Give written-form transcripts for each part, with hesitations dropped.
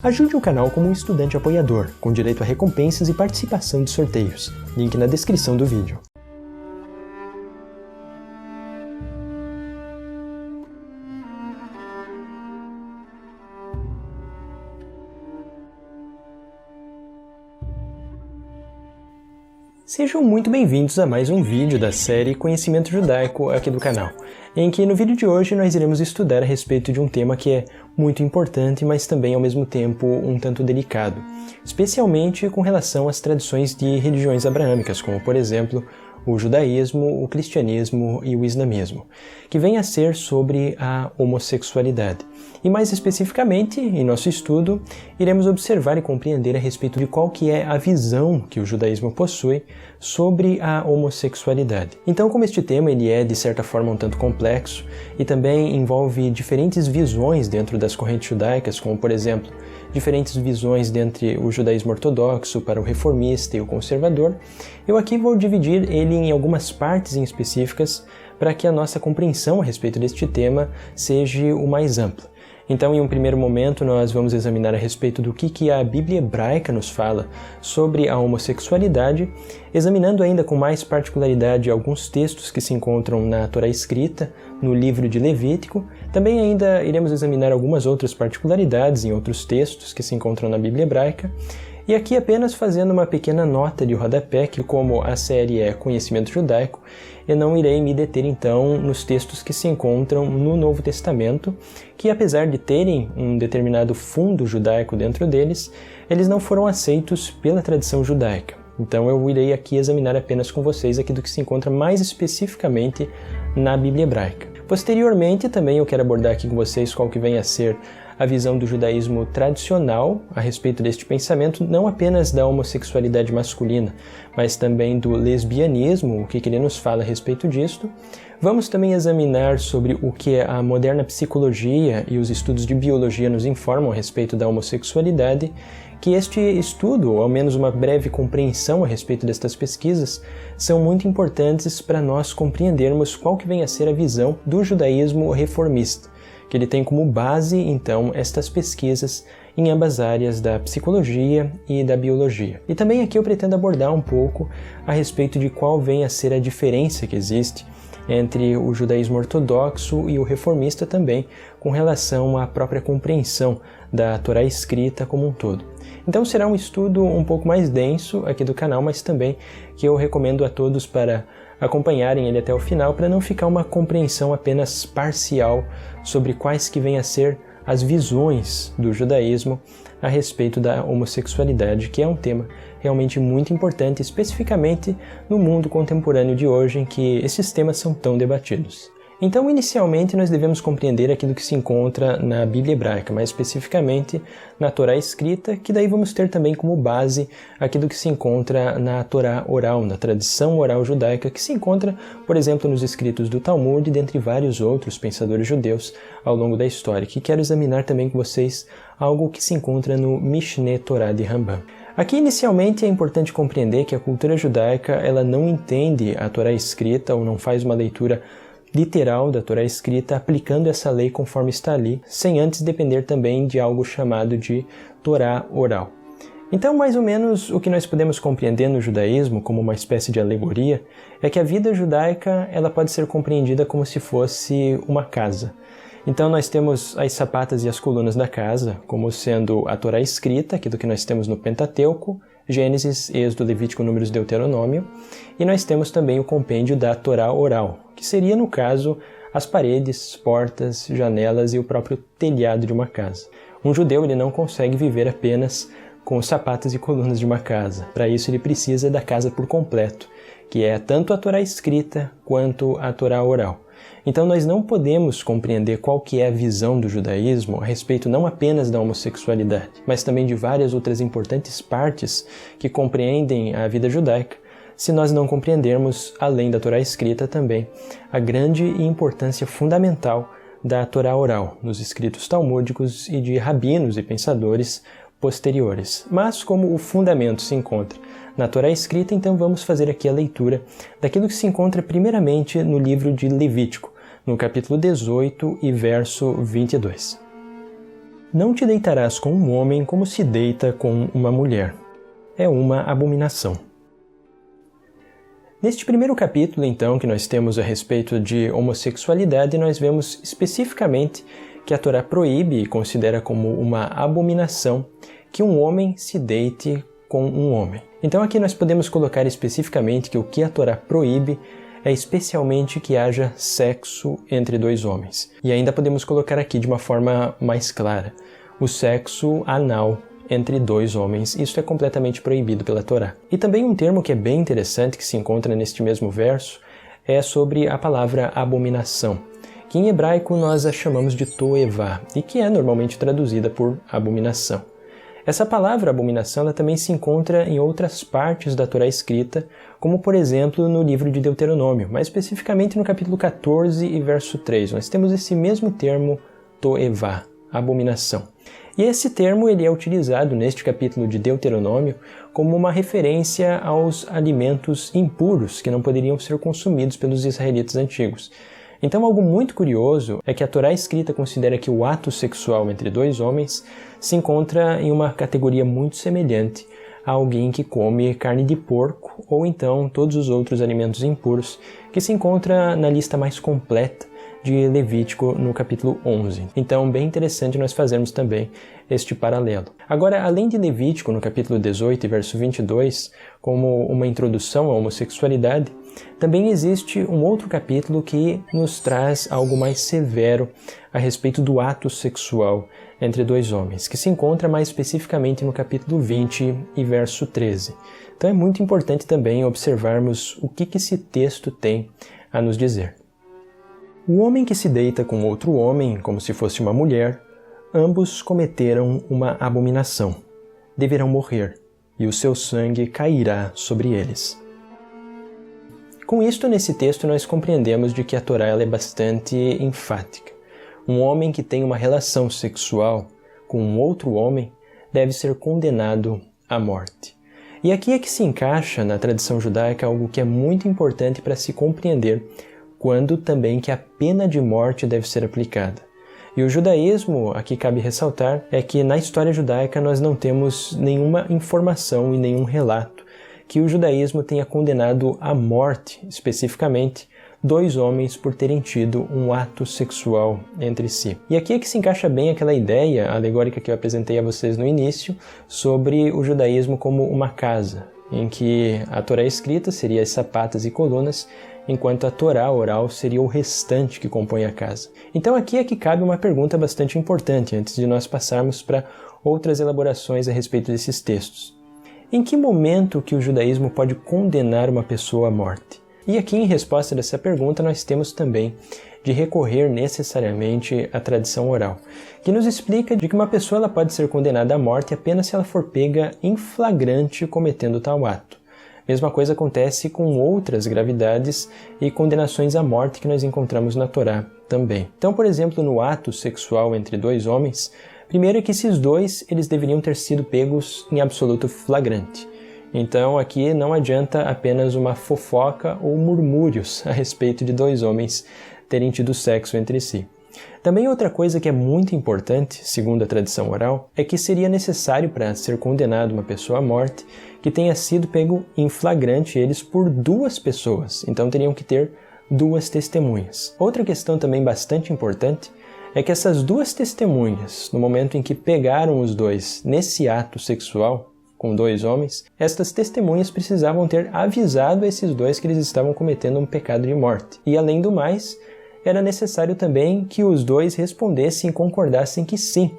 Ajude o canal como um estudante apoiador, com direito a recompensas e participação de sorteios. Link na descrição do vídeo. Sejam muito bem-vindos a mais um vídeo da série Conhecimento Judaico aqui do canal, em que no vídeo de hoje nós iremos estudar a respeito de um tema que é muito importante, mas também ao mesmo tempo um tanto delicado, especialmente com relação às tradições de religiões abraâmicas, como por exemplo o judaísmo, o cristianismo e o islamismo, que vem a ser sobre a homossexualidade. E mais especificamente, em nosso estudo, iremos observar e compreender a respeito de qual que é a visão que o judaísmo possui sobre a homossexualidade. Então, como este tema ele é, de certa forma, um tanto complexo e também envolve diferentes visões dentro das correntes judaicas, como, por exemplo, diferentes visões dentre o judaísmo ortodoxo para o reformista e o conservador, eu aqui vou dividir ele em algumas partes em específicas para que a nossa compreensão a respeito deste tema seja o mais ampla. Então, em um primeiro momento, nós vamos examinar a respeito do que a Bíblia hebraica nos fala sobre a homossexualidade, examinando ainda com mais particularidade alguns textos que se encontram na Torá escrita, no livro de Levítico. Também ainda iremos examinar algumas outras particularidades em outros textos que se encontram na Bíblia hebraica. E aqui apenas fazendo uma pequena nota de rodapé, que como a série é Conhecimento Judaico, eu não irei me deter então nos textos que se encontram no Novo Testamento, que apesar de terem um determinado fundo judaico dentro deles, eles não foram aceitos pela tradição judaica. Então eu irei aqui examinar apenas com vocês aquilo que se encontra mais especificamente na Bíblia hebraica. Posteriormente também eu quero abordar aqui com vocês qual que vem a ser a visão do judaísmo tradicional a respeito deste pensamento, não apenas da homossexualidade masculina, mas também do lesbianismo, o que ele nos fala a respeito disto. Vamos também examinar sobre o que a moderna psicologia e os estudos de biologia nos informam a respeito da homossexualidade, que este estudo, ou ao menos uma breve compreensão a respeito destas pesquisas, são muito importantes para nós compreendermos qual que vem a ser a visão do judaísmo reformista, que ele tem como base, então, estas pesquisas em ambas áreas da psicologia e da biologia. E também aqui eu pretendo abordar um pouco a respeito de qual vem a ser a diferença que existe entre o judaísmo ortodoxo e o reformista também, com relação à própria compreensão da Torá escrita como um todo. Então será um estudo um pouco mais denso aqui do canal, mas também que eu recomendo a todos para acompanharem ele até o final, para não ficar uma compreensão apenas parcial sobre quais que vêm a ser as visões do judaísmo a respeito da homossexualidade, que é um tema realmente muito importante, especificamente no mundo contemporâneo de hoje, em que esses temas são tão debatidos. Então, inicialmente, nós devemos compreender aquilo que se encontra na Bíblia hebraica, mais especificamente na Torá escrita, que daí vamos ter também como base aquilo que se encontra na Torá oral, na tradição oral judaica, que se encontra, por exemplo, nos escritos do Talmud e dentre vários outros pensadores judeus ao longo da história, que quero examinar também com vocês algo que se encontra no Mishneh Torah de Rambam. Aqui, inicialmente, é importante compreender que a cultura judaica ela não entende a Torá escrita ou não faz uma leitura literal da Torá escrita, aplicando essa lei conforme está ali, sem antes depender também de algo chamado de Torá oral. Então, mais ou menos, o que nós podemos compreender no judaísmo como uma espécie de alegoria é que a vida judaica ela pode ser compreendida como se fosse uma casa. Então, nós temos as sapatas e as colunas da casa, como sendo a Torá escrita, aquilo que nós temos no Pentateuco, Gênesis, Êxodo, Levítico, Números, Deuteronômio, e nós temos também o compêndio da Torá oral, que seria, no caso, as paredes, portas, janelas e o próprio telhado de uma casa. Um judeu ele não consegue viver apenas com os sapatos e colunas de uma casa. Para isso ele precisa da casa por completo, que é tanto a Torá escrita quanto a Torá oral. Então nós não podemos compreender qual que é a visão do judaísmo a respeito não apenas da homossexualidade, mas também de várias outras importantes partes que compreendem a vida judaica, se nós não compreendermos, além da Torá escrita também, a grande e importância fundamental da Torá oral, nos escritos talmúdicos e de rabinos e pensadores posteriores. Mas como o fundamento se encontra na Torá escrita, então vamos fazer aqui a leitura daquilo que se encontra primeiramente no livro de Levítico, no capítulo 18 e verso 22. Não te deitarás com um homem como se deita com uma mulher. É uma abominação. Neste primeiro capítulo, então, que nós temos a respeito de homossexualidade, nós vemos especificamente que a Torá proíbe e considera como uma abominação que um homem se deite com um homem. Então aqui nós podemos colocar especificamente que o que a Torá proíbe é especialmente que haja sexo entre dois homens. E ainda podemos colocar aqui de uma forma mais clara, o sexo anal entre dois homens. Isso é completamente proibido pela Torá. E também um termo que é bem interessante, que se encontra neste mesmo verso, é sobre a palavra abominação, que em hebraico nós a chamamos de toevá, e que é normalmente traduzida por abominação. Essa palavra abominação ela também se encontra em outras partes da Torá escrita, como por exemplo no livro de Deuteronômio, mais especificamente no capítulo 14 e verso 3. Nós temos esse mesmo termo toevá, abominação. E esse termo ele é utilizado neste capítulo de Deuteronômio como uma referência aos alimentos impuros que não poderiam ser consumidos pelos israelitas antigos. Então, algo muito curioso é que a Torá escrita considera que o ato sexual entre dois homens se encontra em uma categoria muito semelhante a alguém que come carne de porco ou então todos os outros alimentos impuros, que se encontra na lista mais completa de Levítico no capítulo 11. Então, bem interessante nós fazermos também este paralelo. Agora, além de Levítico, no capítulo 18 e verso 22, como uma introdução à homossexualidade, também existe um outro capítulo que nos traz algo mais severo a respeito do ato sexual entre dois homens, que se encontra mais especificamente no capítulo 20 e verso 13. Então é muito importante também observarmos o que esse texto tem a nos dizer. O homem que se deita com outro homem, como se fosse uma mulher, ambos cometeram uma abominação. Deverão morrer, e o seu sangue cairá sobre eles. Com isto, nesse texto, nós compreendemos de que a Torá ela é bastante enfática. Um homem que tem uma relação sexual com um outro homem deve ser condenado à morte. E aqui é que se encaixa na tradição judaica algo que é muito importante para se compreender quando também que a pena de morte deve ser aplicada. E o judaísmo, aqui cabe ressaltar, é que na história judaica nós não temos nenhuma informação e nenhum relato que o judaísmo tenha condenado à morte, especificamente, dois homens por terem tido um ato sexual entre si. E aqui é que se encaixa bem aquela ideia alegórica que eu apresentei a vocês no início sobre o judaísmo como uma casa, em que a Torá escrita seria as sapatas e colunas, enquanto a Torá oral seria o restante que compõe a casa. Então aqui é que cabe uma pergunta bastante importante, antes de nós passarmos para outras elaborações a respeito desses textos. Em que momento que o judaísmo pode condenar uma pessoa à morte? E aqui, em resposta dessa pergunta, nós temos também de recorrer necessariamente à tradição oral, que nos explica de que uma pessoa ela pode ser condenada à morte apenas se ela for pega em flagrante cometendo tal ato. Mesma coisa acontece com outras gravidades e condenações à morte que nós encontramos na Torá também. Então, por exemplo, no ato sexual entre dois homens, primeiro é que esses dois eles deveriam ter sido pegos em absoluto flagrante. Então aqui não adianta apenas uma fofoca ou murmúrios a respeito de dois homens terem tido sexo entre si. Também outra coisa que é muito importante, segundo a tradição oral, é que seria necessário para ser condenado uma pessoa à morte que tenha sido pego em flagrante eles por duas pessoas, então teriam que ter duas testemunhas. Outra questão também bastante importante é que essas duas testemunhas, no momento em que pegaram os dois nesse ato sexual com dois homens, estas testemunhas precisavam ter avisado a esses dois que eles estavam cometendo um pecado de morte. E além do mais, era necessário também que os dois respondessem e concordassem que sim,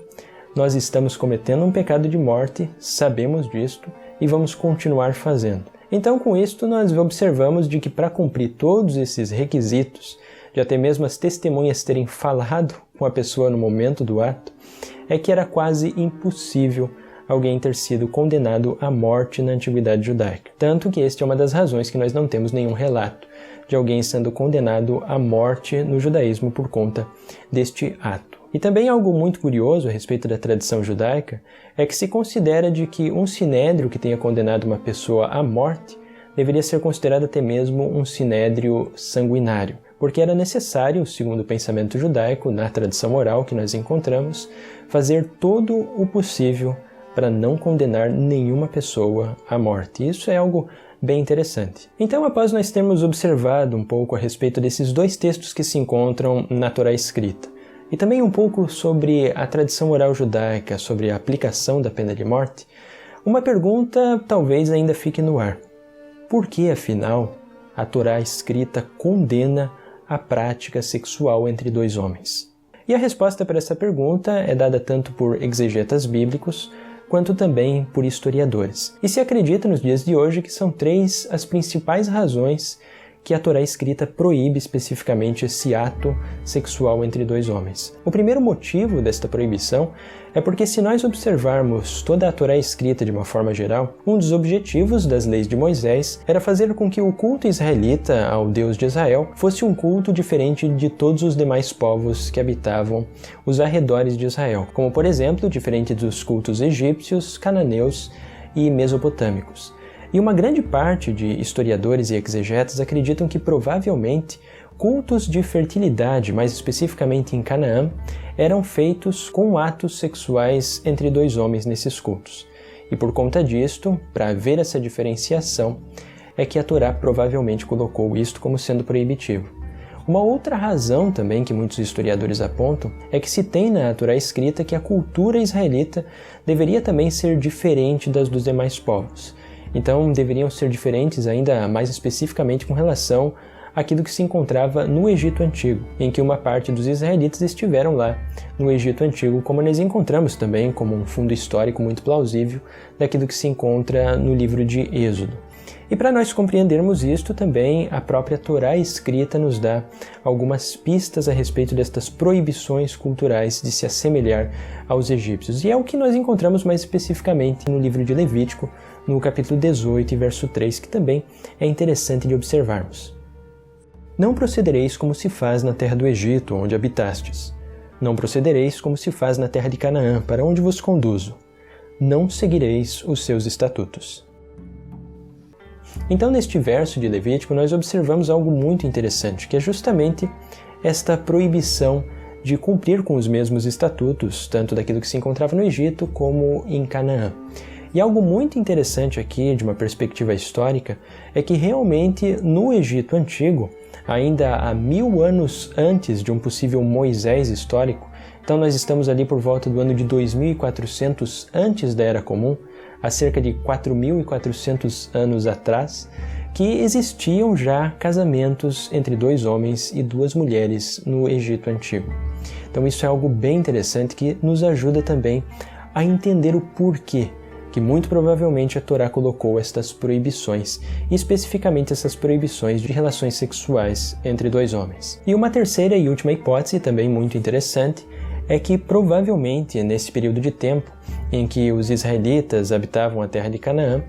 nós estamos cometendo um pecado de morte, sabemos disto e vamos continuar fazendo. Então, com isto, nós observamos de que para cumprir todos esses requisitos, de até mesmo as testemunhas terem falado com a pessoa no momento do ato, é que era quase impossível alguém ter sido condenado à morte na antiguidade judaica. Tanto que esta é uma das razões que nós não temos nenhum relato de alguém sendo condenado à morte no judaísmo por conta deste ato. E também algo muito curioso a respeito da tradição judaica é que se considera de que um sinédrio que tenha condenado uma pessoa à morte deveria ser considerado até mesmo um sinédrio sanguinário, porque era necessário, segundo o pensamento judaico, na tradição oral que nós encontramos, fazer todo o possível para não condenar nenhuma pessoa à morte. Isso é algo bem interessante. Então, após nós termos observado um pouco a respeito desses dois textos que se encontram na Torá escrita, e também um pouco sobre a tradição oral judaica, sobre a aplicação da pena de morte, uma pergunta talvez ainda fique no ar. Por que, afinal, a Torá escrita condena a prática sexual entre dois homens? E a resposta para essa pergunta é dada tanto por exegetas bíblicos, quanto também por historiadores. E se acredita nos dias de hoje que são 3 as principais razões que a Torá escrita proíbe especificamente esse ato sexual entre dois homens. O primeiro motivo desta proibição é porque, se nós observarmos toda a Torá escrita de uma forma geral, um dos objetivos das leis de Moisés era fazer com que o culto israelita ao Deus de Israel fosse um culto diferente de todos os demais povos que habitavam os arredores de Israel, como, por exemplo, diferente dos cultos egípcios, cananeus e mesopotâmicos. E uma grande parte de historiadores e exegetas acreditam que provavelmente cultos de fertilidade, mais especificamente em Canaã, eram feitos com atos sexuais entre dois homens nesses cultos. E por conta disto, para haver essa diferenciação, é que a Torá provavelmente colocou isto como sendo proibitivo. Uma outra razão também que muitos historiadores apontam é que se tem na Torá escrita que a cultura israelita deveria também ser diferente das dos demais povos. Então, deveriam ser diferentes ainda mais especificamente com relação àquilo que se encontrava no Egito Antigo, em que uma parte dos israelitas estiveram lá no Egito Antigo, como nós encontramos também como um fundo histórico muito plausível daquilo que se encontra no livro de Êxodo. E para nós compreendermos isto, também a própria Torá escrita nos dá algumas pistas a respeito destas proibições culturais de se assemelhar aos egípcios. E é o que nós encontramos mais especificamente no livro de Levítico, no capítulo 18 e verso 3, que também é interessante de observarmos. Não procedereis como se faz na terra do Egito, onde habitastes. Não procedereis como se faz na terra de Canaã, para onde vos conduzo. Não seguireis os seus estatutos. Então, neste verso de Levítico, nós observamos algo muito interessante, que é justamente esta proibição de cumprir com os mesmos estatutos, tanto daquilo que se encontrava no Egito como em Canaã. E algo muito interessante aqui, de uma perspectiva histórica, é que realmente no Egito Antigo, ainda há 1000 anos antes de um possível Moisés histórico, então nós estamos ali por volta do ano de 2400 antes da Era Comum, há cerca de 4400 anos atrás, que existiam já casamentos entre 2 homens e 2 mulheres no Egito Antigo. Então isso é algo bem interessante que nos ajuda também a entender o porquê que muito provavelmente a Torá colocou estas proibições, e especificamente essas proibições de relações sexuais entre 2 homens. E uma terceira e última hipótese, também muito interessante, é que provavelmente nesse período de tempo em que os israelitas habitavam a terra de Canaã,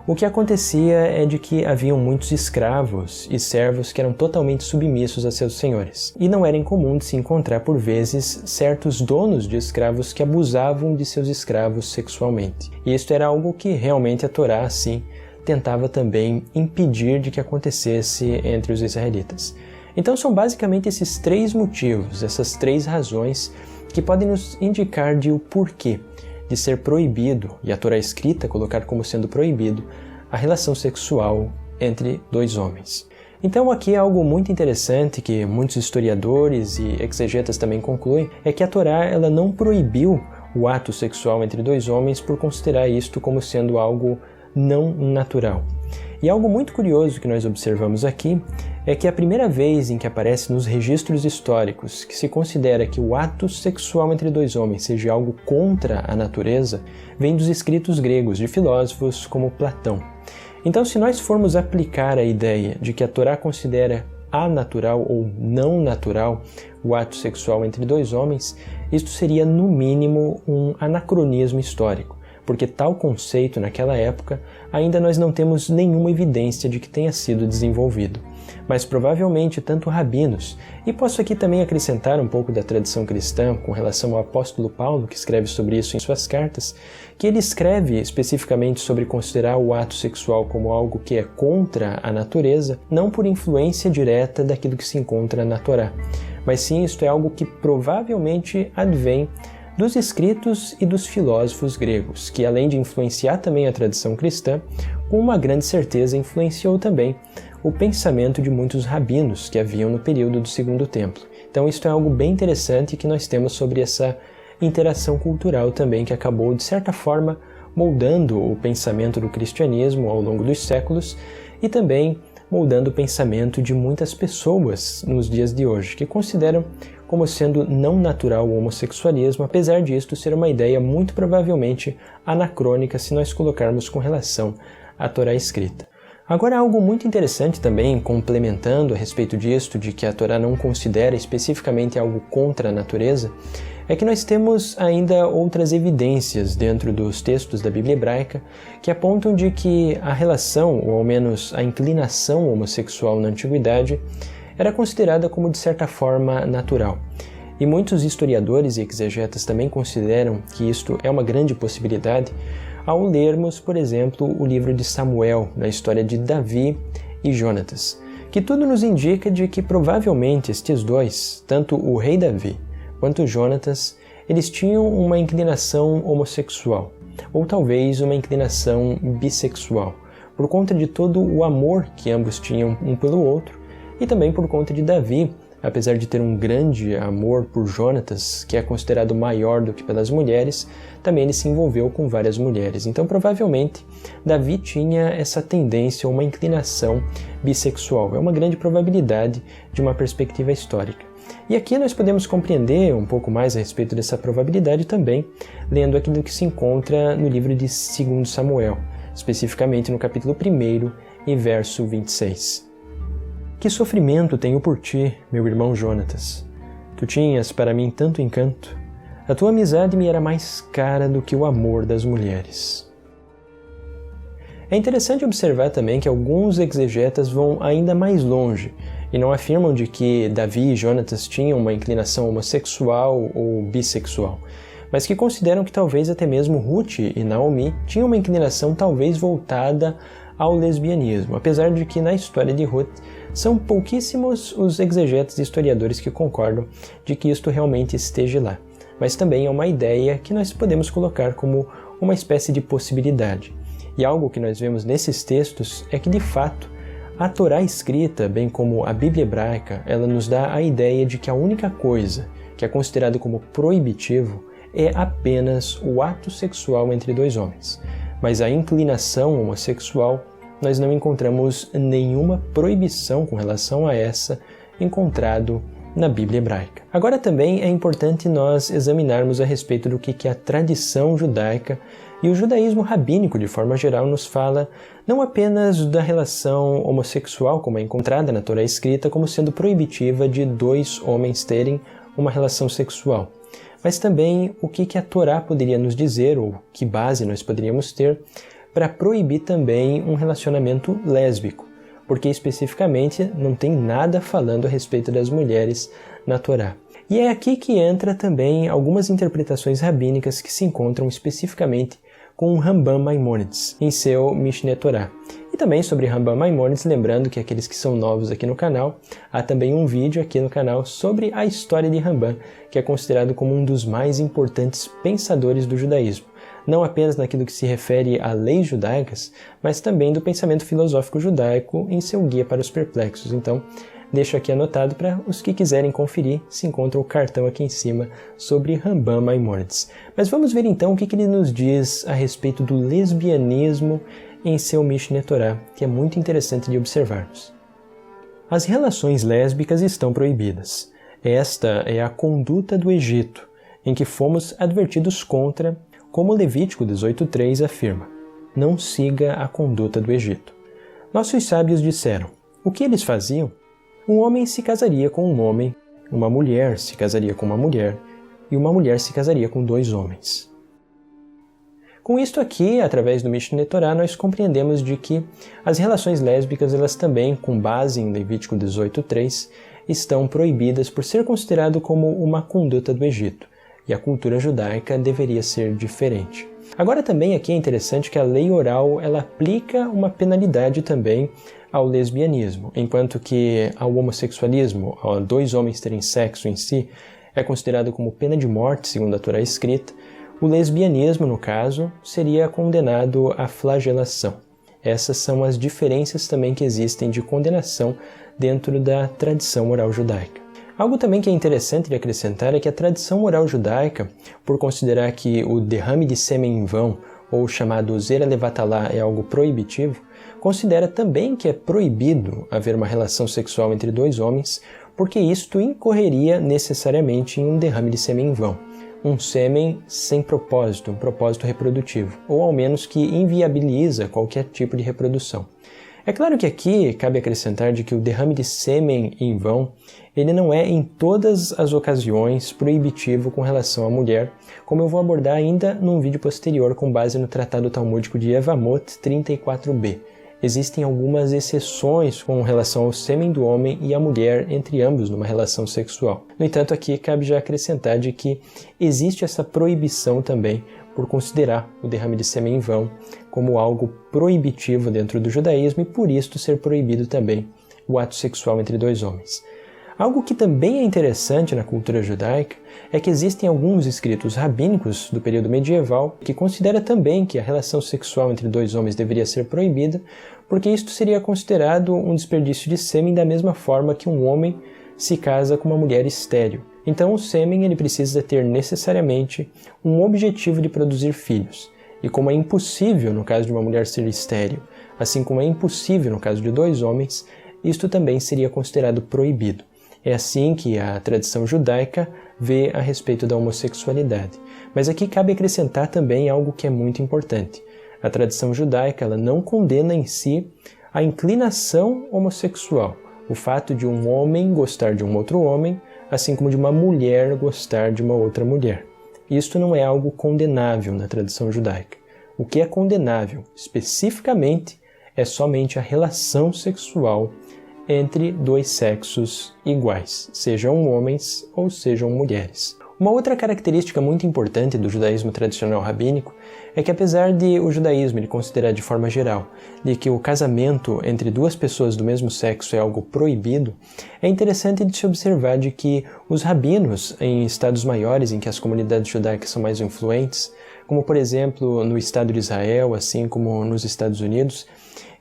o que acontecia é de que haviam muitos escravos e servos que eram totalmente submissos a seus senhores. E não era incomum de se encontrar, por vezes, certos donos de escravos que abusavam de seus escravos sexualmente. E isto era algo que realmente a Torá, assim, tentava também impedir de que acontecesse entre os israelitas. Então são basicamente esses 3 motivos, essas 3 razões que podem nos indicar de o porquê de ser proibido, e a Torá escrita colocar como sendo proibido, a relação sexual entre 2 homens. Então aqui é algo muito interessante que muitos historiadores e exegetas também concluem, é que a Torá ela não proibiu o ato sexual entre 2 homens por considerar isto como sendo algo não natural. E algo muito curioso que nós observamos aqui é que a primeira vez em que aparece nos registros históricos que se considera que o ato sexual entre 2 homens seja algo contra a natureza, vem dos escritos gregos de filósofos como Platão. Então, se nós formos aplicar a ideia de que a Torá considera anatural ou não natural o ato sexual entre 2 homens, isto seria, no mínimo, um anacronismo histórico. porque tal conceito naquela época ainda nós não temos nenhuma evidência de que tenha sido desenvolvido. Mas provavelmente tanto rabinos, e posso aqui também acrescentar um pouco da tradição cristã com relação ao apóstolo Paulo, que escreve sobre isso em suas cartas, que ele escreve especificamente sobre considerar o ato sexual como algo que é contra a natureza, não por influência direta daquilo que se encontra na Torá, mas sim isto é algo que provavelmente advém dos escritos e dos filósofos gregos, que além de influenciar também a tradição cristã, com uma grande certeza influenciou também o pensamento de muitos rabinos que haviam no período do Segundo Templo. Então isto é algo bem interessante que nós temos sobre essa interação cultural também que acabou, de certa forma, moldando o pensamento do cristianismo ao longo dos séculos e também moldando o pensamento de muitas pessoas nos dias de hoje, que consideram como sendo não natural o homossexualismo, apesar disto ser uma ideia muito provavelmente anacrônica se nós colocarmos com relação à Torá escrita. Agora, algo muito interessante também, complementando a respeito disto, de que a Torá não considera especificamente algo contra a natureza, é que nós temos ainda outras evidências dentro dos textos da Bíblia hebraica que apontam de que a relação, ou ao menos a inclinação homossexual na antiguidade, era considerada como de certa forma natural. E muitos historiadores e exegetas também consideram que isto é uma grande possibilidade ao lermos, por exemplo, o livro de Samuel, na história de Davi e Jonatas, que tudo nos indica de que provavelmente estes dois, tanto o rei Davi quanto Jonatas, eles tinham uma inclinação homossexual, ou talvez uma inclinação bissexual, por conta de todo o amor que ambos tinham um pelo outro, e também por conta de Davi, apesar de ter um grande amor por Jonatas, que é considerado maior do que pelas mulheres, também ele se envolveu com várias mulheres. Então, provavelmente, Davi tinha essa tendência ou uma inclinação bissexual. É uma grande probabilidade de uma perspectiva histórica. E aqui nós podemos compreender um pouco mais a respeito dessa probabilidade também, lendo aquilo que se encontra no livro de 2 Samuel, especificamente no capítulo 1 e verso 26. Que sofrimento tenho por ti, meu irmão Jonatas. Tu tinhas para mim tanto encanto. A tua amizade me era mais cara do que o amor das mulheres. É interessante observar também que alguns exegetas vão ainda mais longe e não afirmam de que Davi e Jonatas tinham uma inclinação homossexual ou bissexual, mas que consideram que talvez até mesmo Ruth e Naomi tinham uma inclinação talvez voltada ao lesbianismo, apesar de que na história de Ruth são pouquíssimos os exegetas e historiadores que concordam de que isto realmente esteja lá. Mas também é uma ideia que nós podemos colocar como uma espécie de possibilidade. E algo que nós vemos nesses textos é que, de fato, a Torá escrita, bem como a Bíblia hebraica, ela nos dá a ideia de que a única coisa que é considerada como proibitivo é apenas o ato sexual entre dois homens. Mas a inclinação homossexual, nós não encontramos nenhuma proibição com relação a essa encontrado na Bíblia hebraica. Agora também é importante nós examinarmos a respeito do que a tradição judaica e o judaísmo rabínico de forma geral nos fala não apenas da relação homossexual como é encontrada na Torá escrita como sendo proibitiva de dois homens terem uma relação sexual, mas também o que a Torá poderia nos dizer ou que base nós poderíamos ter para proibir também um relacionamento lésbico, porque especificamente não tem nada falando a respeito das mulheres na Torá. E é aqui que entra também algumas interpretações rabínicas que se encontram especificamente com Rambam Maimônides em seu Mishneh Torah. E também sobre Rambam Maimônides, lembrando que aqueles que são novos aqui no canal, há também um vídeo aqui no canal sobre a história de Rambam, que é considerado como um dos mais importantes pensadores do judaísmo. Não apenas naquilo que se refere a leis judaicas, mas também do pensamento filosófico judaico em seu Guia para os Perplexos. Então, deixo aqui anotado para os que quiserem conferir, se encontra o cartão aqui em cima sobre Rambam Maimônides. Mas vamos ver então o que ele nos diz a respeito do lesbianismo em seu Mishneh Torah, que é muito interessante de observarmos. As relações lésbicas estão proibidas. Esta é a conduta do Egito, em que fomos advertidos contra, como Levítico 18:3 afirma: não siga a conduta do Egito. Nossos sábios disseram: o que eles faziam? Um homem se casaria com um homem, uma mulher se casaria com uma mulher, e uma mulher se casaria com dois homens. Com isto aqui, através do Mishneh Torah, nós compreendemos de que as relações lésbicas, elas também, com base em Levítico 18:3, estão proibidas por ser considerado como uma conduta do Egito, e a cultura judaica deveria ser diferente. Agora também aqui é interessante que a lei oral ela aplica uma penalidade também ao lesbianismo, enquanto que ao homossexualismo, a dois homens terem sexo em si, é considerado como pena de morte, segundo a Torá escrita. O lesbianismo, no caso, seria condenado à flagelação. Essas são as diferenças também que existem de condenação dentro da tradição oral judaica. Algo também que é interessante de acrescentar é que a tradição oral judaica, por considerar que o derrame de sêmen em vão, ou chamado zera levatalá, é algo proibitivo, considera também que é proibido haver uma relação sexual entre dois homens, porque isto incorreria necessariamente em um derrame de sêmen em vão. Um sêmen sem propósito, um propósito reprodutivo, ou ao menos que inviabiliza qualquer tipo de reprodução. É claro que aqui cabe acrescentar de que o derrame de sêmen em vão, ele não é em todas as ocasiões proibitivo com relação à mulher, como eu vou abordar ainda num vídeo posterior com base no Tratado Talmúdico de Yevamot 34b. Existem algumas exceções com relação ao sêmen do homem e a mulher entre ambos numa relação sexual. No entanto, aqui cabe já acrescentar de que existe essa proibição também por considerar o derrame de sêmen em vão como algo proibitivo dentro do judaísmo e por isto ser proibido também o ato sexual entre dois homens. Algo que também é interessante na cultura judaica é que existem alguns escritos rabínicos do período medieval que consideram também que a relação sexual entre dois homens deveria ser proibida, porque isto seria considerado um desperdício de sêmen da mesma forma que um homem se casa com uma mulher estéril. Então o sêmen ele precisa ter necessariamente um objetivo de produzir filhos. E como é impossível no caso de uma mulher ser estéril, assim como é impossível no caso de dois homens, isto também seria considerado proibido. É assim que a tradição judaica vê a respeito da homossexualidade. Mas aqui cabe acrescentar também algo que é muito importante. A tradição judaica ela não condena em si a inclinação homossexual, o fato de um homem gostar de um outro homem, assim como de uma mulher gostar de uma outra mulher. Isto não é algo condenável na tradição judaica. O que é condenável, especificamente, é somente a relação sexual entre dois sexos iguais, sejam homens ou sejam mulheres. Uma outra característica muito importante do judaísmo tradicional rabínico é que apesar de o judaísmo ele considerar de forma geral de que o casamento entre duas pessoas do mesmo sexo é algo proibido, é interessante de se observar de que os rabinos em estados maiores em que as comunidades judaicas são mais influentes, como por exemplo no Estado de Israel, assim como nos Estados Unidos,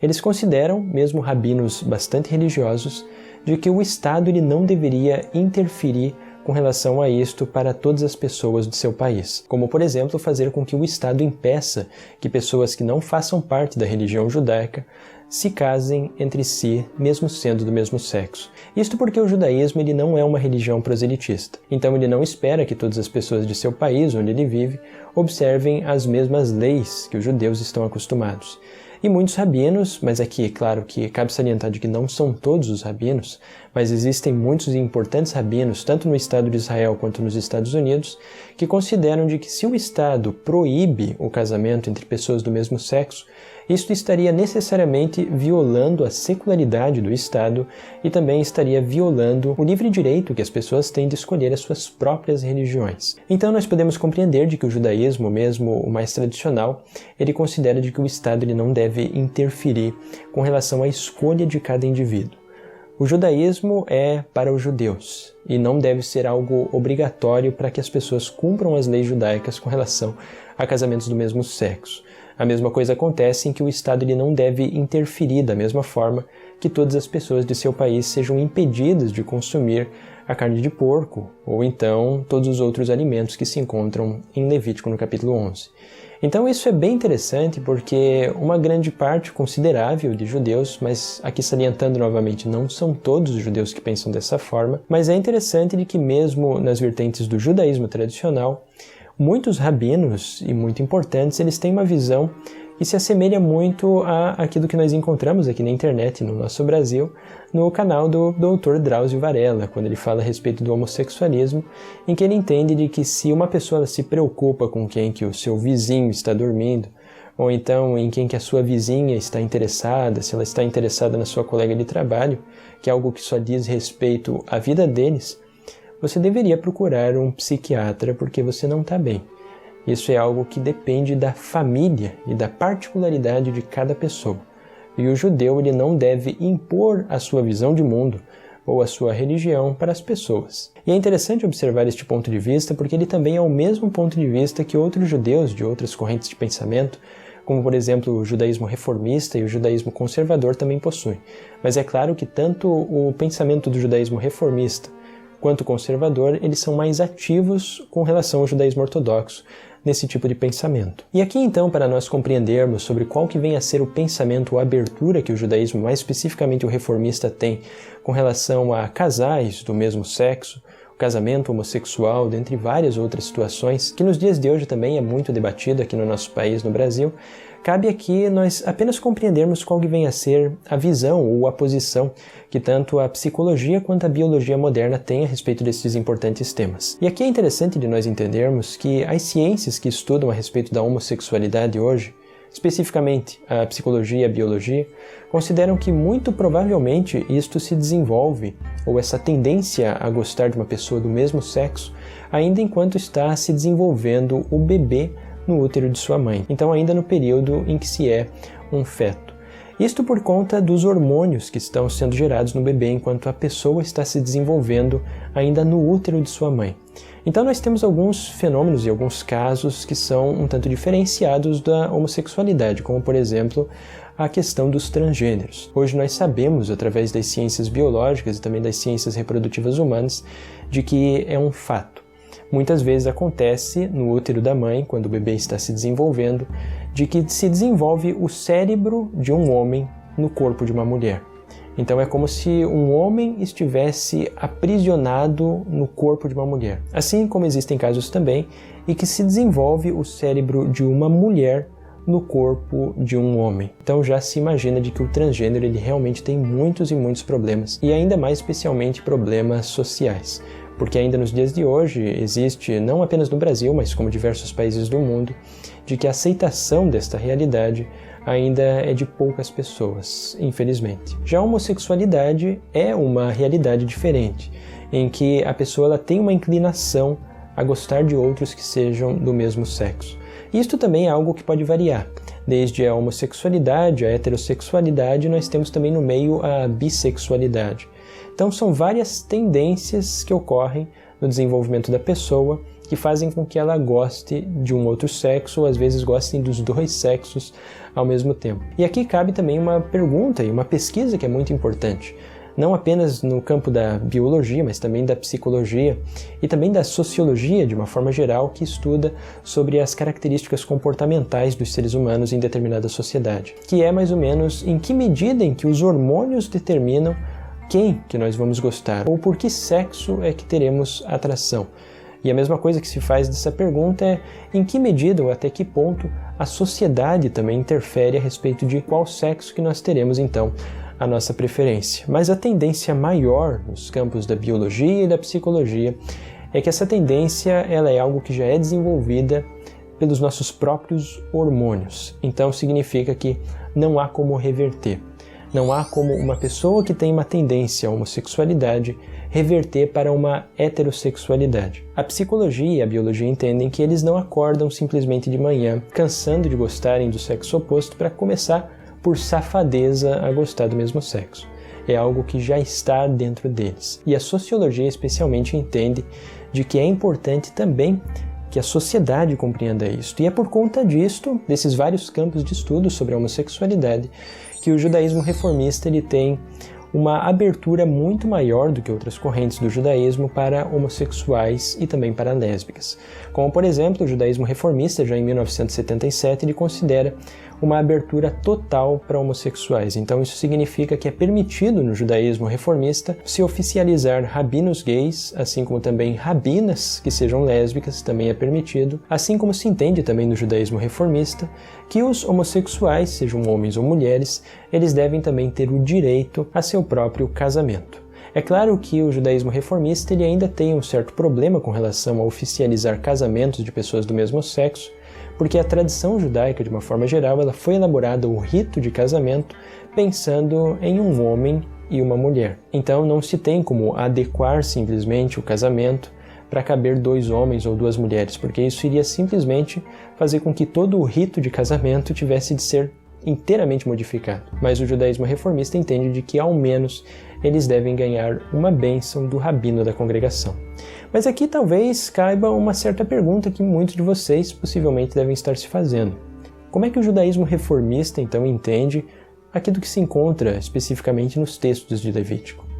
eles consideram, mesmo rabinos bastante religiosos, de que o Estado ele não deveria interferir com relação a isto para todas as pessoas do seu país, como por exemplo fazer com que o Estado impeça que pessoas que não façam parte da religião judaica se casem entre si, mesmo sendo do mesmo sexo. Isto porque o judaísmo ele não é uma religião proselitista, então ele não espera que todas as pessoas de seu país, onde ele vive, observem as mesmas leis que os judeus estão acostumados. E muitos rabinos, mas aqui, claro que cabe salientar de que não são todos os rabinos, mas existem muitos e importantes rabinos, tanto no Estado de Israel quanto nos Estados Unidos, que consideram de que se o Estado proíbe o casamento entre pessoas do mesmo sexo, isto estaria necessariamente violando a secularidade do Estado e também estaria violando o livre direito que as pessoas têm de escolher as suas próprias religiões. Então nós podemos compreender de que o judaísmo, mesmo o mais tradicional, ele considera de que o Estado ele não deve interferir com relação à escolha de cada indivíduo. O judaísmo é para os judeus e não deve ser algo obrigatório para que as pessoas cumpram as leis judaicas com relação a casamentos do mesmo sexo. A mesma coisa acontece em que o Estado ele não deve interferir da mesma forma que todas as pessoas de seu país sejam impedidas de consumir a carne de porco ou então todos os outros alimentos que se encontram em Levítico no capítulo 11. Então isso é bem interessante porque uma grande parte considerável de judeus, mas aqui salientando novamente, não são todos os judeus que pensam dessa forma, mas é interessante de que mesmo nas vertentes do judaísmo tradicional, muitos rabinos, e muito importantes, eles têm uma visão e se assemelha muito àquilo que nós encontramos aqui na internet, no nosso Brasil, no canal do Dr. Drauzio Varela, quando ele fala a respeito do homossexualismo, em que ele entende de que se uma pessoa se preocupa com quem que o seu vizinho está dormindo, ou então em quem que a sua vizinha está interessada, se ela está interessada na sua colega de trabalho, que é algo que só diz respeito à vida deles, você deveria procurar um psiquiatra porque você não está bem. Isso é algo que depende da família e da particularidade de cada pessoa. E o judeu ele não deve impor a sua visão de mundo ou a sua religião para as pessoas. E é interessante observar este ponto de vista porque ele também é o mesmo ponto de vista que outros judeus de outras correntes de pensamento, como por exemplo o judaísmo reformista e o judaísmo conservador também possuem. Mas é claro que tanto o pensamento do judaísmo reformista quanto o conservador, eles são mais ativos com relação ao judaísmo ortodoxo nesse tipo de pensamento. E aqui então, para nós compreendermos sobre qual que vem a ser o pensamento ou a abertura que o judaísmo, mais especificamente o reformista, tem com relação a casais do mesmo sexo, o casamento homossexual, dentre várias outras situações, que nos dias de hoje também é muito debatido aqui no nosso país, no Brasil, cabe aqui nós apenas compreendermos qual que vem a ser a visão ou a posição que tanto a psicologia quanto a biologia moderna têm a respeito desses importantes temas. E aqui é interessante de nós entendermos que as ciências que estudam a respeito da homossexualidade hoje, especificamente a psicologia e a biologia, consideram que muito provavelmente isto se desenvolve, ou essa tendência a gostar de uma pessoa do mesmo sexo, ainda enquanto está se desenvolvendo o bebê no útero de sua mãe. Então ainda no período em que se é um feto. Isto por conta dos hormônios que estão sendo gerados no bebê enquanto a pessoa está se desenvolvendo ainda no útero de sua mãe. Então nós temos alguns fenômenos e alguns casos que são um tanto diferenciados da homossexualidade, como por exemplo a questão dos transgêneros. Hoje nós sabemos, através das ciências biológicas e também das ciências reprodutivas humanas, de que é um fato. Muitas vezes acontece no útero da mãe, quando o bebê está se desenvolvendo, de que se desenvolve o cérebro de um homem no corpo de uma mulher. Então é como se um homem estivesse aprisionado no corpo de uma mulher. Assim como existem casos também em que se desenvolve o cérebro de uma mulher no corpo de um homem. Então já se imagina de que o transgênero ele realmente tem muitos e muitos problemas, e ainda mais especialmente problemas sociais. Porque ainda nos dias de hoje existe, não apenas no Brasil, mas como diversos países do mundo, de que a aceitação desta realidade ainda é de poucas pessoas, infelizmente. Já a homossexualidade é uma realidade diferente, em que a pessoa ela tem uma inclinação a gostar de outros que sejam do mesmo sexo. Isto também é algo que pode variar. Desde a homossexualidade, a heterossexualidade, nós temos também no meio a bissexualidade. Então são várias tendências que ocorrem no desenvolvimento da pessoa que fazem com que ela goste de um outro sexo ou às vezes gostem dos dois sexos ao mesmo tempo. E aqui cabe também uma pergunta e uma pesquisa que é muito importante, não apenas no campo da biologia, mas também da psicologia e também da sociologia de uma forma geral, que estuda sobre as características comportamentais dos seres humanos em determinada sociedade, que é mais ou menos em que medida em que os hormônios determinam quem que nós vamos gostar, ou por que sexo é que teremos atração. E a mesma coisa que se faz dessa pergunta é em que medida ou até que ponto a sociedade também interfere a respeito de qual sexo que nós teremos então a nossa preferência. Mas a tendência maior nos campos da biologia e da psicologia é que essa tendência ela é algo que já é desenvolvida pelos nossos próprios hormônios. Então significa que não há como reverter. Não há como uma pessoa que tem uma tendência à homossexualidade reverter para uma heterossexualidade. A psicologia e a biologia entendem que eles não acordam simplesmente de manhã, cansando de gostarem do sexo oposto para começar por safadeza a gostar do mesmo sexo. É algo que já está dentro deles. E a sociologia especialmente entende de que é importante também que a sociedade compreenda isto. E é por conta disto, desses vários campos de estudo sobre a homossexualidade, que o judaísmo reformista ele tem uma abertura muito maior do que outras correntes do judaísmo para homossexuais e também para lésbicas. Como, por exemplo, o judaísmo reformista, já em 1977, ele considera uma abertura total para homossexuais. Então isso significa que é permitido no judaísmo reformista se oficializar rabinos gays, assim como também rabinas que sejam lésbicas, também é permitido, assim como se entende também no judaísmo reformista que os homossexuais, sejam homens ou mulheres, eles devem também ter o direito a seu próprio casamento. É claro que o judaísmo reformista ele ainda tem um certo problema com relação a oficializar casamentos de pessoas do mesmo sexo, porque a tradição judaica, de uma forma geral, ela foi elaborada o rito de casamento pensando em um homem e uma mulher. Então não se tem como adequar simplesmente o casamento para caber 2 homens ou 2 mulheres, porque isso iria simplesmente fazer com que todo o rito de casamento tivesse de ser inteiramente modificado. Mas o judaísmo reformista entende de que ao menos eles devem ganhar uma bênção do rabino da congregação. Mas aqui talvez caiba uma certa pergunta que muitos de vocês possivelmente devem estar se fazendo. Como é que o judaísmo reformista então entende aquilo que se encontra especificamente nos textos de Levítico?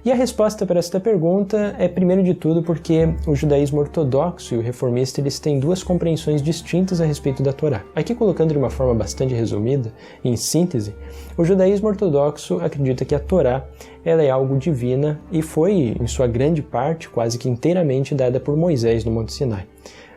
E a resposta para esta pergunta é, primeiro de tudo, porque o judaísmo ortodoxo e o reformista eles têm 2 compreensões distintas a respeito da Torá. Aqui, colocando de uma forma bastante resumida, em síntese, o judaísmo ortodoxo acredita que a Torá ela é algo divina e foi, em sua grande parte, quase que inteiramente dada por Moisés no Monte Sinai.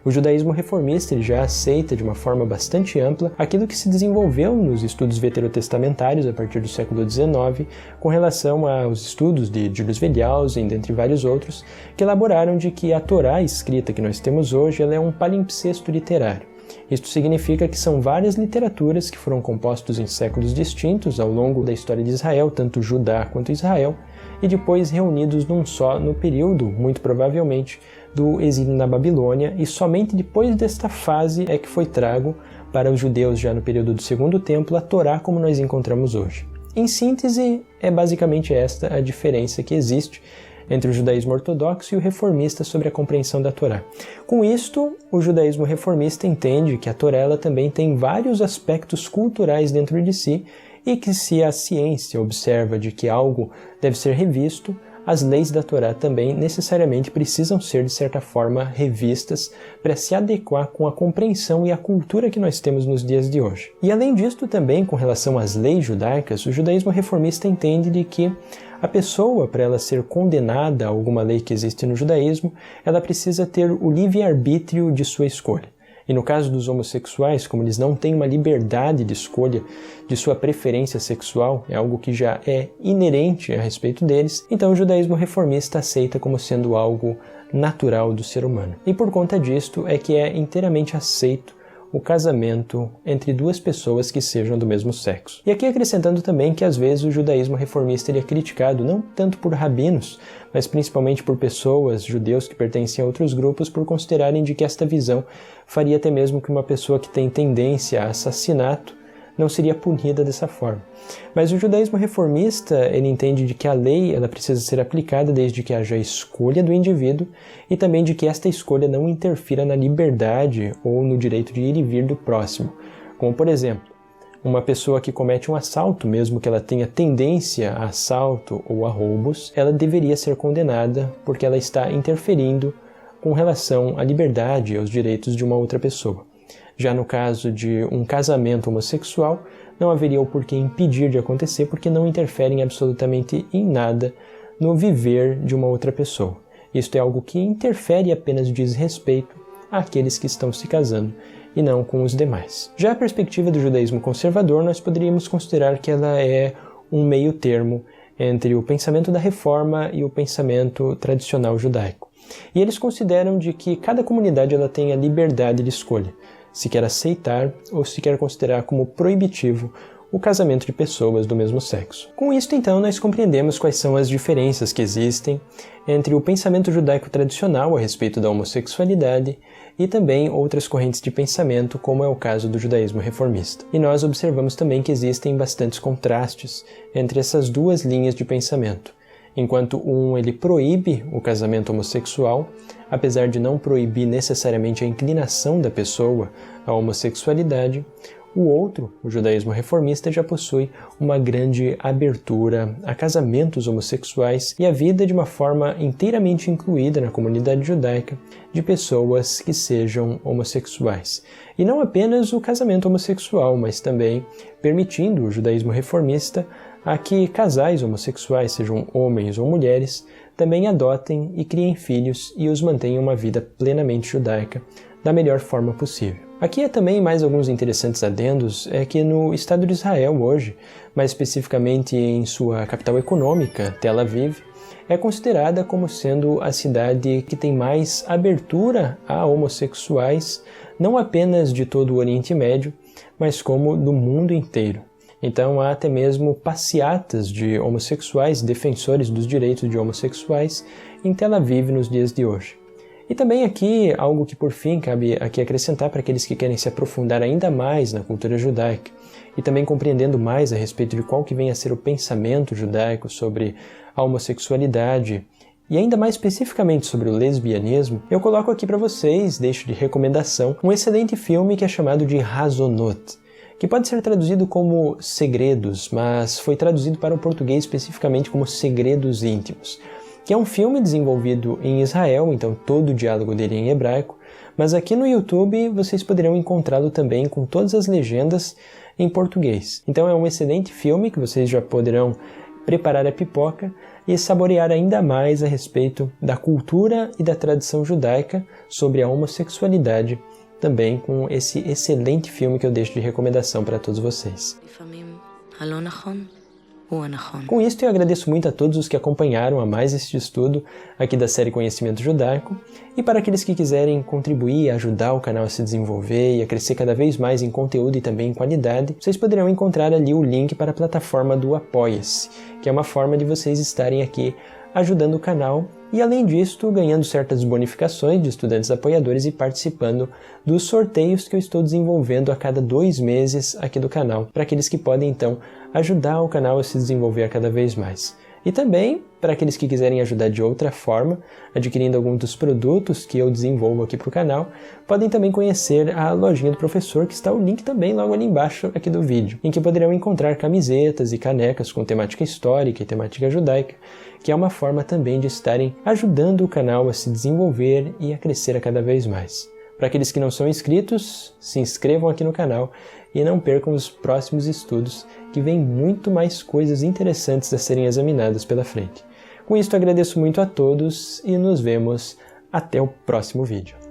O judaísmo reformista ele já aceita de uma forma bastante ampla aquilo que se desenvolveu nos estudos veterotestamentários a partir do século XIX com relação aos estudos de Julius Wellhausen, dentre vários outros, que elaboraram de que a Torá escrita que nós temos hoje ela é um palimpsesto literário. Isto significa que são várias literaturas que foram compostas em séculos distintos ao longo da história de Israel, tanto Judá quanto Israel, e depois reunidos num só no período, muito provavelmente, do exílio na Babilônia, e somente depois desta fase é que foi trago para os judeus já no período do Segundo Templo a Torá como nós encontramos hoje. Em síntese, é basicamente esta a diferença que existe entre o judaísmo ortodoxo e o reformista sobre a compreensão da Torá. Com isto, o judaísmo reformista entende que a Torá ela também tem vários aspectos culturais dentro de si e que se a ciência observa de que algo deve ser revisto, as leis da Torá também necessariamente precisam ser, de certa forma, revistas para se adequar com a compreensão e a cultura que nós temos nos dias de hoje. E além disto, também com relação às leis judaicas, o judaísmo reformista entende de que a pessoa, para ela ser condenada a alguma lei que existe no judaísmo, ela precisa ter o livre-arbítrio de sua escolha. E no caso dos homossexuais, como eles não têm uma liberdade de escolha de sua preferência sexual, é algo que já é inerente a respeito deles, então o judaísmo reformista aceita como sendo algo natural do ser humano. E por conta disto é que é inteiramente aceito o casamento entre 2 pessoas que sejam do mesmo sexo. E aqui acrescentando também que às vezes o judaísmo reformista ele é criticado não tanto por rabinos, mas principalmente por pessoas, judeus que pertencem a outros grupos, por considerarem de que esta visão faria até mesmo que uma pessoa que tem tendência a assassinato não seria punida dessa forma. Mas o judaísmo reformista, ele entende de que a lei ela precisa ser aplicada desde que haja a escolha do indivíduo e também de que esta escolha não interfira na liberdade ou no direito de ir e vir do próximo. Como, por exemplo, uma pessoa que comete um assalto, mesmo que ela tenha tendência a assalto ou a roubos, ela deveria ser condenada porque ela está interferindo com relação à liberdade e aos direitos de uma outra pessoa. Já no caso de um casamento homossexual, não haveria o porquê impedir de acontecer porque não interferem absolutamente em nada no viver de uma outra pessoa. Isto é algo que interfere e apenas diz respeito àqueles que estão se casando e não com os demais. Já a perspectiva do judaísmo conservador, nós poderíamos considerar que ela é um meio termo entre o pensamento da reforma e o pensamento tradicional judaico. E eles consideram de que cada comunidade ela tem a liberdade de escolha, se quer aceitar ou se quer considerar como proibitivo o casamento de pessoas do mesmo sexo. Com isto, então, nós compreendemos quais são as diferenças que existem entre o pensamento judaico tradicional a respeito da homossexualidade e também outras correntes de pensamento, como é o caso do judaísmo reformista. E nós observamos também que existem bastantes contrastes entre essas 2 linhas de pensamento. Enquanto ele proíbe o casamento homossexual, apesar de não proibir necessariamente a inclinação da pessoa à homossexualidade, O outro, o judaísmo reformista, já possui uma grande abertura a casamentos homossexuais e a vida de uma forma inteiramente incluída na comunidade judaica de pessoas que sejam homossexuais. E não apenas o casamento homossexual, mas também permitindo o judaísmo reformista a que casais homossexuais, sejam homens ou mulheres, também adotem e criem filhos e os mantenham uma vida plenamente judaica da melhor forma possível. Aqui é também mais alguns interessantes adendos, é que no Estado de Israel hoje, mais especificamente em sua capital econômica, Tel Aviv, é considerada como sendo a cidade que tem mais abertura a homossexuais, não apenas de todo o Oriente Médio, mas como do mundo inteiro. Então há até mesmo passeatas de homossexuais, defensores dos direitos de homossexuais, em Tel Aviv nos dias de hoje. E também aqui, algo que por fim cabe aqui acrescentar para aqueles que querem se aprofundar ainda mais na cultura judaica e também compreendendo mais a respeito de qual que vem a ser o pensamento judaico sobre a homossexualidade e ainda mais especificamente sobre o lesbianismo, eu coloco aqui para vocês, deixo de recomendação, um excelente filme que é chamado de Hazonot, que pode ser traduzido como Segredos, mas foi traduzido para o português especificamente como Segredos Íntimos, que é um filme desenvolvido em Israel, então todo o diálogo dele é em hebraico, mas aqui no YouTube vocês poderão encontrá-lo também com todas as legendas em português. Então é um excelente filme que vocês já poderão preparar a pipoca e saborear ainda mais a respeito da cultura e da tradição judaica sobre a homossexualidade, também com esse excelente filme que eu deixo de recomendação para todos vocês. Com isso, eu agradeço muito a todos os que acompanharam a mais este estudo aqui da série Conhecimento Judaico, e para aqueles que quiserem contribuir e ajudar o canal a se desenvolver e a crescer cada vez mais em conteúdo e também em qualidade, vocês poderão encontrar ali o link para a plataforma do Apoia-se, que é uma forma de vocês estarem aqui ajudando o canal e, além disso, ganhando certas bonificações de estudantes apoiadores e participando dos sorteios que eu estou desenvolvendo a cada 2 meses aqui do canal, para aqueles que podem, então, ajudar o canal a se desenvolver a cada vez mais. E também, para aqueles que quiserem ajudar de outra forma, adquirindo alguns dos produtos que eu desenvolvo aqui para o canal, podem também conhecer a lojinha do professor, que está o link também logo ali embaixo aqui do vídeo, em que poderão encontrar camisetas e canecas com temática histórica e temática judaica, que é uma forma também de estarem ajudando o canal a se desenvolver e a crescer a cada vez mais. Para aqueles que não são inscritos, se inscrevam aqui no canal e não percam os próximos estudos, que vem muito mais coisas interessantes a serem examinadas pela frente. Com isso, agradeço muito a todos e nos vemos até o próximo vídeo.